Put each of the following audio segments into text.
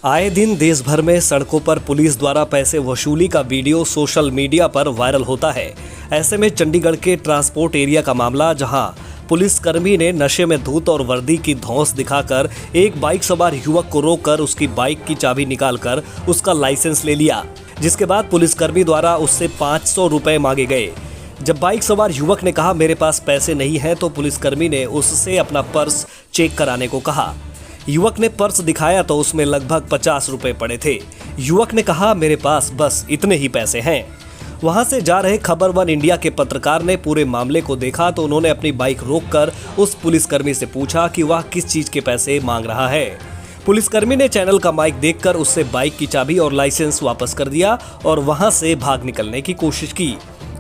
आए दिन देश भर में सड़कों पर पुलिस द्वारा पैसे वसूली का वीडियो सोशल मीडिया पर वायरल होता है। ऐसे में चंडीगढ़ के ट्रांसपोर्ट एरिया का मामला, जहां पुलिसकर्मी ने नशे में धुत और वर्दी की धौंस दिखाकर एक बाइक सवार युवक को रोककर उसकी बाइक की चाबी निकालकर उसका लाइसेंस ले लिया, जिसके बाद पुलिसकर्मी द्वारा उससे 500 रुपए मांगे गए। जब बाइक सवार युवक ने कहा मेरे पास पैसे नहीं है, तो पुलिसकर्मी ने उससे अपना पर्स चेक कराने को कहा। युवक ने पर्स दिखाया तो उसमें लगभग 50 रुपए पड़े थे। युवक ने कहा मेरे पास बस इतने ही पैसे हैं। वहां से जा रहे खबर वन इंडिया के पत्रकार ने पूरे मामले को देखा तो उन्होंने अपनी बाइक रोककर उस पुलिसकर्मी से पूछा कि वह किस चीज के पैसे मांग रहा है। पुलिसकर्मी ने चैनल का माइक देखकर उससे बाइक की चाबी और लाइसेंस वापस कर दिया और वहां से भाग निकलने की कोशिश की,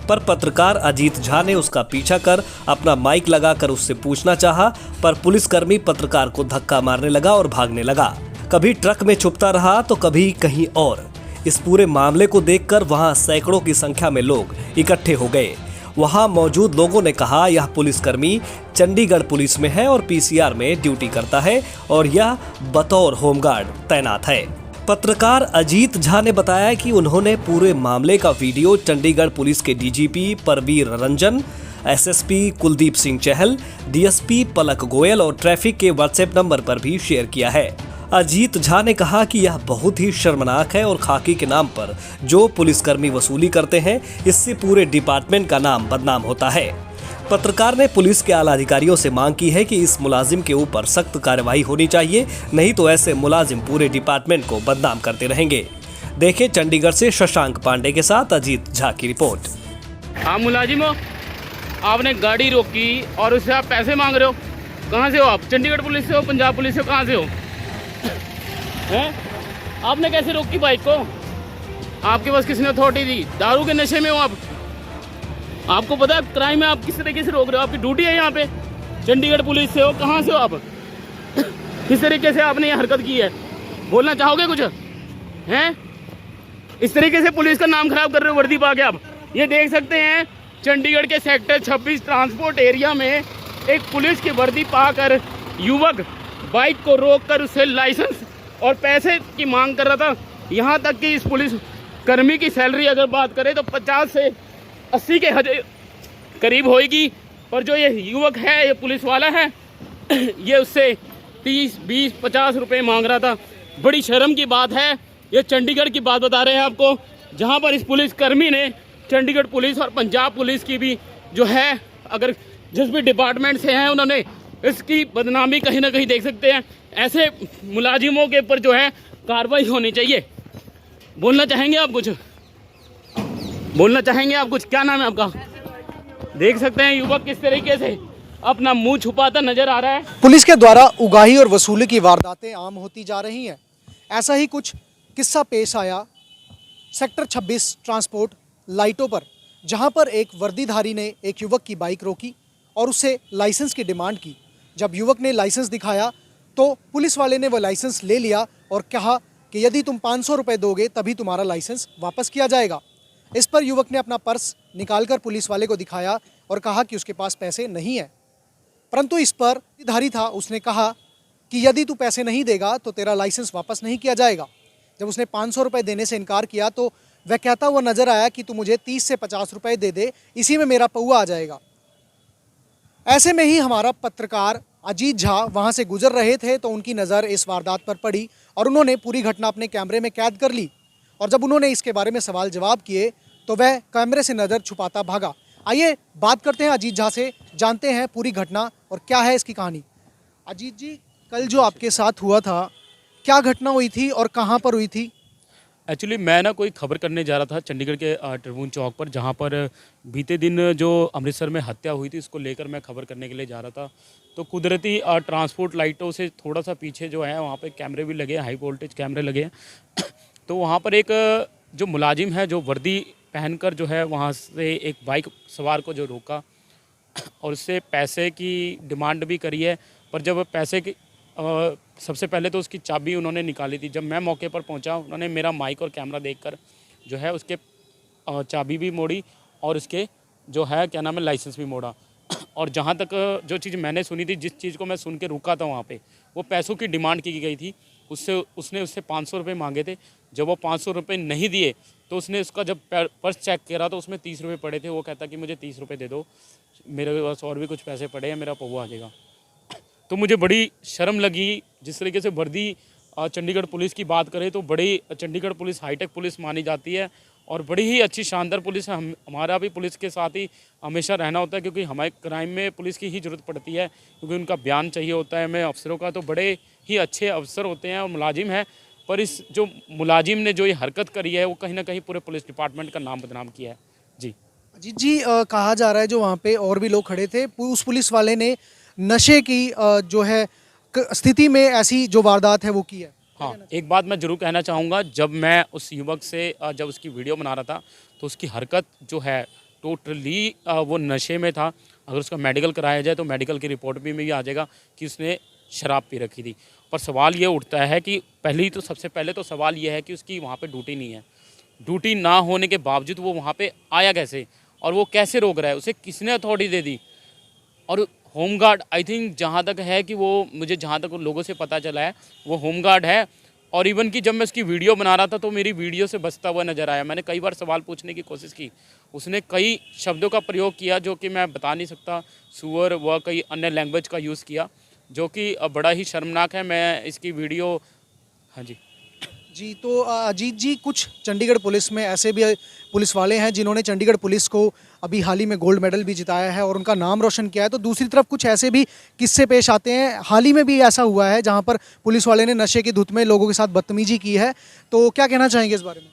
पर पत्रकार अजीत झा ने उसका पीछा कर अपना माइक लगाकर उससे पूछना चाहा, पर पुलिसकर्मी पत्रकार को धक्का मारने लगा और भागने लगा। कभी ट्रक में छुपता रहा तो कभी कहीं और। इस पूरे मामले को देखकर वहां सैकड़ों की संख्या में लोग इकट्ठे हो गए। वहां मौजूद लोगों ने कहा यह पुलिसकर्मी चंडीगढ़ पुलिस में है और पीसीआर में ड्यूटी करता है और यह बतौर होमगार्ड तैनात है। पत्रकार अजीत झा ने बताया कि उन्होंने पूरे मामले का वीडियो चंडीगढ़ पुलिस के DGP Parveer Ranjan, SSP Kuldeep Singh Chahal, DSP पलक गोयल और ट्रैफिक के व्हाट्सएप नंबर पर भी शेयर किया है। अजीत झा ने कहा कि यह बहुत ही शर्मनाक है और खाकी के नाम पर जो पुलिसकर्मी वसूली करते हैं, इससे पूरे डिपार्टमेंट का नाम बदनाम होता है। पत्रकार ने पुलिस के आला अधिकारियों से मांग की है कि इस मुलाजिम के ऊपर सख्त कार्रवाई होनी चाहिए, नहीं तो ऐसे मुलाजिम पूरे डिपार्टमेंट को बदनाम करते रहेंगे। देखें चंडीगढ़ से शशांक पांडे के साथ अजीत झा की रिपोर्ट। आप मुलाजिम हो, आपने गाड़ी रोकी और उससे आप पैसे मांग रहे हो। कहाँ से हो आप? चंडीगढ़ पुलिस से हो, पंजाब पुलिस से हो, कहाँ से हो? हैं? आपने कैसे रोकी बाइक को? आपके पास किसने अथॉरिटी दी? दारू के नशे में हो आप? आपको पता है क्राइम है, आप किस तरीके से रोक रहे हो? आपकी ड्यूटी है यहाँ पे। चंडीगढ़ पुलिस से हो, कहाँ से हो आप? किस तरीके से आपने ये हरकत की है? बोलना चाहोगे कुछ? हैं? इस तरीके से पुलिस का नाम खराब कर रहे हो वर्दी पा के आप। ये देख सकते हैं चंडीगढ़ के सेक्टर 26 ट्रांसपोर्ट एरिया में एक पुलिस की वर्दी पाकर युवक बाइक को रोककर उससे लाइसेंस और पैसे की मांग कर रहा था। यहाँ तक कि इस पुलिस कर्मी की सैलरी अगर बात करें तो 50 से 80 के करीब होएगी, पर जो ये युवक है, ये पुलिस वाला है, ये उससे 30, 20, 50 रुपए मांग रहा था। बड़ी शर्म की बात है। ये चंडीगढ़ की बात बता रहे हैं आपको, जहाँ पर इस पुलिसकर्मी ने चंडीगढ़ पुलिस और पंजाब पुलिस की भी जो है, अगर जिस भी डिपार्टमेंट से हैं, उन्होंने इसकी बदनामी कहीं ना कहीं देख सकते हैं। ऐसे मुलाजिमों के ऊपर जो है कार्रवाई होनी चाहिए। बोलना चाहेंगे आप कुछ? बोलना चाहेंगे आप कुछ? क्या नाम है आपका? देख सकते हैं युवक किस तरीके से अपना मुंह छुपाता नजर आ रहा है। पुलिस के द्वारा उगाही और वसूली की वारदातें आम होती जा रही हैं। ऐसा ही कुछ किस्सा पेश आया सेक्टर 26 ट्रांसपोर्ट लाइटों पर, जहां पर एक वर्दीधारी ने एक युवक की बाइक रोकी और उससे लाइसेंस की डिमांड की। जब युवक ने लाइसेंस दिखाया तो पुलिस वाले ने वो लाइसेंस ले लिया और कहा कि यदि तुम 500 रुपये दोगे तभी तुम्हारा लाइसेंस वापस किया जाएगा। इस पर युवक ने अपना पर्स निकालकर पुलिस वाले को दिखाया और कहा कि उसके पास पैसे नहीं है, परंतु इस पर धारी था, उसने कहा कि यदि तू पैसे नहीं देगा तो तेरा लाइसेंस वापस नहीं किया जाएगा। जब उसने 500 रुपये देने से इनकार किया तो वह कहता हुआ नजर आया कि तू मुझे 30 से 50 रुपये दे दे, इसी में मेरा पौआ आ जाएगा। ऐसे में ही हमारा पत्रकार अजीत झा वहां से गुजर रहे थे तो उनकी नज़र इस वारदात पर पड़ी और उन्होंने पूरी घटना अपने कैमरे में कैद कर ली। और जब उन्होंने इसके बारे में सवाल जवाब किए तो वह कैमरे से नज़र छुपाता भागा। आइए बात करते हैं अजीत झा से, जानते हैं पूरी घटना और क्या है इसकी कहानी। अजीत जी, कल जो आपके साथ हुआ था, क्या घटना हुई थी और कहाँ पर हुई थी? एक्चुअली मैं ना कोई खबर करने जा रहा था चंडीगढ़ के ट्रिब्यून चौक पर, जहाँ पर बीते दिन जो अमृतसर में हत्या हुई थी, इसको लेकर मैं खबर करने के लिए जा रहा था। तो कुदरती ट्रांसपोर्ट लाइटों से थोड़ा सा पीछे जो है वहाँ पे कैमरे भी लगे हैं, हाई वोल्टेज कैमरे लगे हैं। तो वहाँ पर एक जो मुलाजिम है, जो वर्दी पहनकर जो है वहाँ से एक बाइक सवार को जो रोका और उससे पैसे की डिमांड भी करी है। पर जब पैसे की सबसे पहले तो उसकी चाबी उन्होंने निकाली थी। जब मैं मौके पर पहुंचा, उन्होंने मेरा माइक और कैमरा देखकर जो है उसके चाबी भी मोड़ी और उसके जो है क्या नाम है लाइसेंस भी मोड़ा। और जहाँ तक जो चीज़ मैंने सुनी थी, जिस चीज़ को मैं सुन के रुका था वहाँ पे, वो पैसों की डिमांड की गई थी। उसने उससे 500 रुपये मांगे थे। जब वो 500 रुपये नहीं दिए तो उसने उसका जब पर्स चेक करा तो उसमें 30 रुपये पड़े थे। वो कहता कि मुझे 30 रुपये दे दो, मेरे पास और भी कुछ पैसे पड़े हैं, मेरा पौवा आ जाएगा। तो मुझे बड़ी शर्म लगी। जिस तरीके से वर्दी चंडीगढ़ पुलिस की बात करें तो बड़ी चंडीगढ़ पुलिस हाईटेक पुलिस मानी जाती है और बड़ी ही अच्छी शानदार पुलिस है। हमारा भी पुलिस के साथ ही हमेशा रहना होता है, क्योंकि हमारे क्राइम में पुलिस की ही ज़रूरत पड़ती है, क्योंकि उनका बयान चाहिए होता है हमें अफसरों का। तो बड़े ही अच्छे अफसर होते हैं और मुलाजिम हैं, पर इस जो मुलाजिम ने जो ये हरकत करी है वो कहीं ना कहीं पूरे पुलिस डिपार्टमेंट का नाम बदनाम किया है। जी अजीत जी, कहा जा रहा है जो वहाँ पे और भी लोग खड़े थे, उस पुलिस वाले ने नशे की जो है स्थिति में ऐसी जो वारदात है वो की है। हाँ, एक बात मैं ज़रूर कहना चाहूँगा, जब मैं उस युवक से जब उसकी वीडियो बना रहा था तो उसकी हरकत जो है टोटली वो नशे में था। अगर उसका मेडिकल कराया जाए तो मेडिकल की रिपोर्ट में भी आ जाएगा कि उसने शराब पी रखी थी। पर सवाल ये उठता है कि सबसे पहले तो सवाल ये है कि उसकी वहाँ पे ड्यूटी नहीं है। ड्यूटी ना होने के बावजूद वो वहाँ पे आया कैसे और वो कैसे रोक रहा है, उसे किसने अथॉरिटी दे दी। और होमगार्ड आई थिंक जहाँ तक है कि वो मुझे जहाँ तक लोगों से पता चला है वो होमगार्ड है। और इवन कि जब मैं उसकी वीडियो बना रहा था तो मेरी वीडियो से बचता हुआ नज़र आया। मैंने कई बार सवाल पूछने की कोशिश की, उसने कई शब्दों का प्रयोग किया जो कि मैं बता नहीं सकता, सुअर व कई अन्य लैंग्वेज का यूज़ किया, जो कि बड़ा ही शर्मनाक है। मैं इसकी वीडियो हाँ जी। तो अजीत जी, कुछ चंडीगढ़ पुलिस में ऐसे भी पुलिस वाले हैं जिन्होंने चंडीगढ़ पुलिस को अभी हाल ही में गोल्ड मेडल भी जिताया है और उनका नाम रोशन किया है। तो दूसरी तरफ कुछ ऐसे भी किस्से पेश आते हैं। हाल ही में भी ऐसा हुआ है जहां पर पुलिस वाले ने नशे की धुत में लोगों के साथ बदतमीजी की है। तो क्या कहना चाहेंगे इस बारे में?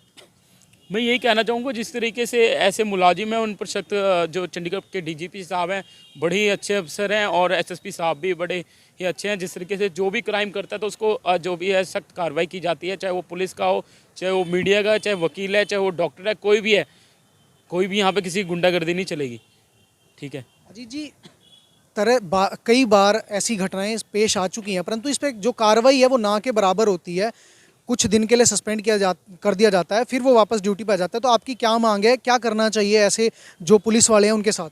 मैं यही कहना चाहूँगा, जिस तरीके से ऐसे मुलाजिम हैं उन पर सख्त, जो चंडीगढ़ के डीजीपी साहब हैं बड़े ही अच्छे अफसर हैं और एसएसपी साहब भी बड़े ही अच्छे हैं। जिस तरीके से जो भी क्राइम करता है तो उसको जो भी है सख्त कार्रवाई की जाती है, चाहे वो पुलिस का हो, चाहे वो मीडिया का, चाहे वकील है, चाहे वो डॉक्टर है, कोई भी है, कोई भी यहाँ पे किसी गुंडागर्दी नहीं चलेगी। ठीक है अजीत जी, कई बार ऐसी घटनाएं पेश आ चुकी हैं, परंतु इस पर जो कार्रवाई है वो ना के बराबर होती है। कुछ दिन के लिए सस्पेंड कर दिया जाता है, फिर वो वापस ड्यूटी पर आ जाता है। तो आपकी क्या मांग है, क्या करना चाहिए ऐसे जो पुलिस वाले हैं उनके साथ?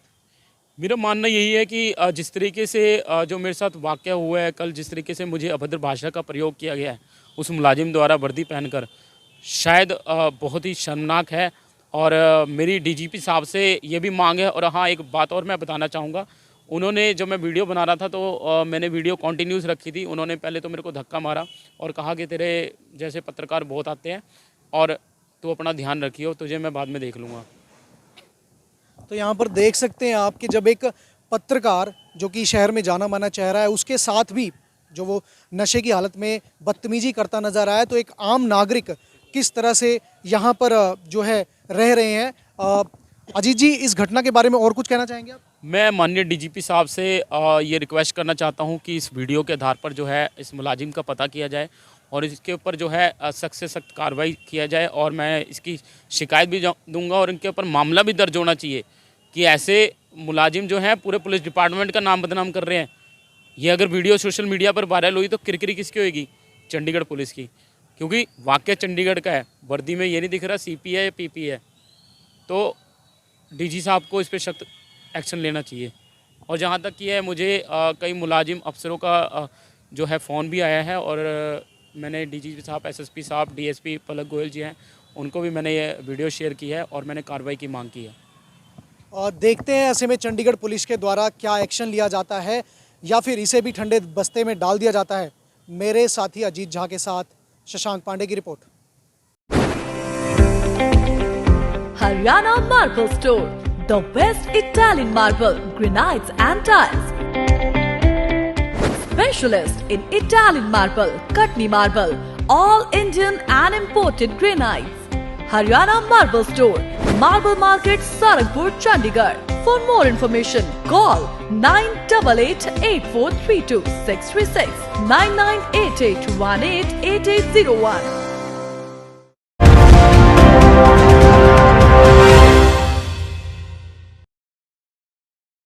मेरा मानना यही है कि जिस तरीके से जो मेरे साथ वाक़या हुआ है कल, जिस तरीके से मुझे अभद्र भाषा का प्रयोग किया गया है उस मुलाजिम द्वारा वर्दी पहनकर, शायद बहुत ही शर्मनाक है। और मेरी डीजीपी साहब से ये भी मांग है। और हाँ, एक बात और मैं बताना चाहूँगा, उन्होंने जब मैं वीडियो बना रहा था तो मैंने वीडियो कंटिन्यूस रखी थी। उन्होंने पहले तो मेरे को धक्का मारा और कहा कि तेरे जैसे पत्रकार बहुत आते हैं और तू अपना ध्यान रखियो, तुझे मैं बाद में देख लूँगा। तो यहाँ पर देख सकते हैं आप कि जब एक पत्रकार जो कि शहर में जाना माना चेहरा है उसके साथ भी जो वो नशे की हालत में बदतमीजी करता नजर आया, तो एक आम नागरिक किस तरह से यहाँ पर जो है रह रहे हैं। अजीत जी, इस घटना के बारे में और कुछ कहना चाहेंगे आप? मैं माननीय डीजीपी साहब से ये रिक्वेस्ट करना चाहता हूँ कि इस वीडियो के आधार पर जो है इस मुलाजिम का पता किया जाए और इसके ऊपर जो है सख्त से सख्त कार्रवाई किया जाए। और मैं इसकी शिकायत भी दूंगा और इनके ऊपर मामला भी दर्ज होना चाहिए कि ऐसे मुलाजिम जो हैं पूरे पुलिस डिपार्टमेंट का नाम बदनाम कर रहे हैं। ये अगर वीडियो सोशल मीडिया पर वायरल हुई तो किरकिरी किसकी होगी? चंडीगढ़ पुलिस की, क्योंकि वाकया चंडीगढ़ का है। वर्दी में ये नहीं दिख रहा सीपी है या पीपी है। तो डीजी साहब को इस पर सख्त एक्शन लेना चाहिए। और जहाँ तक कि है, मुझे कई मुलाजिम अफसरों का जो है फ़ोन भी आया है और मैंने डीजीपी साहब, एसएसपी साहब, डीएसपी पलक गोयल जी हैं, उनको भी मैंने ये वीडियो शेयर की है और मैंने कार्रवाई की मांग की है। और देखते हैं ऐसे में चंडीगढ़ पुलिस के द्वारा क्या एक्शन लिया जाता है या फिर इसे भी ठंडे बस्ते में डाल दिया जाता है। मेरे साथी अजीत झा के साथ शशांक पांडे की report. Haryana Marble Store, the best Italian marble, granites and tiles. Specialist in Italian marble, Katni marble, all Indian and imported granites. Haryana Marble Store, Marble Market, Sarakpur, Chandigarh. For more information, call 98888432 636 9988188801.